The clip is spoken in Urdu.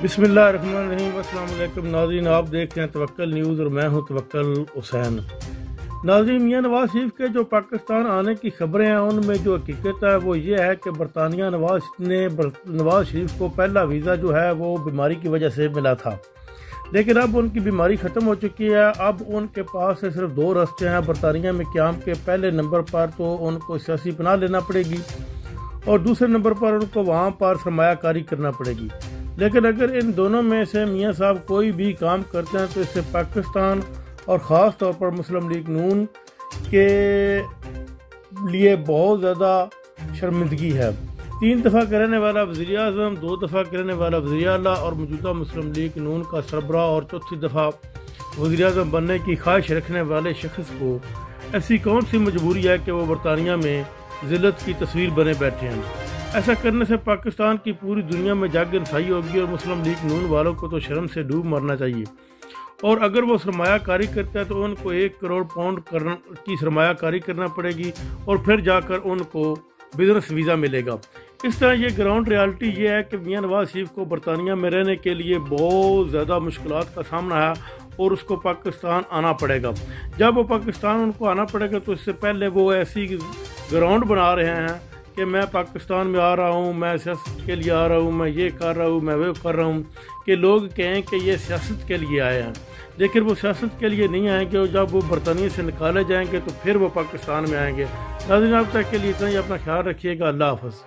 بسم اللہ الرحمن الرحیم۔ السلام علیکم ناظرین، آپ دیکھتے ہیں توکل نیوز اور میں ہوں توکل حسین۔ ناظرین، میاں نواز شریف کے جو پاکستان آنے کی خبریں ہیں ان میں جو حقیقت ہے وہ یہ ہے کہ برطانیہ نواز شریف کو پہلا ویزا جو ہے وہ بیماری کی وجہ سے ملا تھا، لیکن اب ان کی بیماری ختم ہو چکی ہے۔ اب ان کے پاس سے صرف دو راستے ہیں برطانیہ میں قیام کے۔ پہلے نمبر پر تو ان کو سیاسی پناہ لینا پڑے گی اور دوسرے نمبر پر ان کو وہاں پر سرمایہ کاری کرنا پڑے گی۔ لیکن اگر ان دونوں میں سے میاں صاحب کوئی بھی کام کرتے ہیں تو اس سے پاکستان اور خاص طور پر مسلم لیگ نون کے لیے بہت زیادہ شرمندگی ہے۔ 3 دفعہ کرنے والا وزیر اعظم، 2 دفعہ کرنے والا وزیر اعلیٰ اور موجودہ مسلم لیگ نون کا سربراہ اور 4تھی دفعہ وزیر اعظم بننے کی خواہش رکھنے والے شخص کو ایسی کون سی مجبوری ہے کہ وہ برطانیہ میں ذلت کی تصویر بنے بیٹھے ہیں؟ ایسا کرنے سے پاکستان کی پوری دنیا میں جگ انسائی ہوگی اور مسلم لیگ نون والوں کو تو شرم سے ڈوب مرنا چاہیے۔ اور اگر وہ سرمایہ کاری کرتا ہے تو ان کو 1 کروڑ پاؤنڈ کی سرمایہ کاری کرنا پڑے گی اور پھر جا کر ان کو بزنس ویزا ملے گا۔ اس طرح یہ گراؤنڈ ریالٹی یہ ہے کہ میاں نواز شریف کو برطانیہ میں رہنے کے لیے بہت زیادہ مشکلات کا سامنا ہے اور اس کو پاکستان آنا پڑے گا۔ جب وہ پاکستان ان کو آنا پڑے گا تو اس سے پہلے وہ ایسی گراؤنڈ بنا رہے ہیں کہ میں پاکستان میں آ رہا ہوں، میں سیاست کے لیے آ رہا ہوں، میں یہ کر رہا ہوں، میں وہ کر رہا ہوں، کہ لوگ کہیں کہ یہ سیاست کے لیے آئے ہیں، لیکن وہ سیاست کے لیے نہیں آئیں گے۔ اور جب وہ برطانیہ سے نکالے جائیں گے تو پھر وہ پاکستان میں آئیں گے۔ ناظرین، اب تک کے لیے اتنا ہی، اپنا خیال رکھیے گا۔ اللہ حافظ۔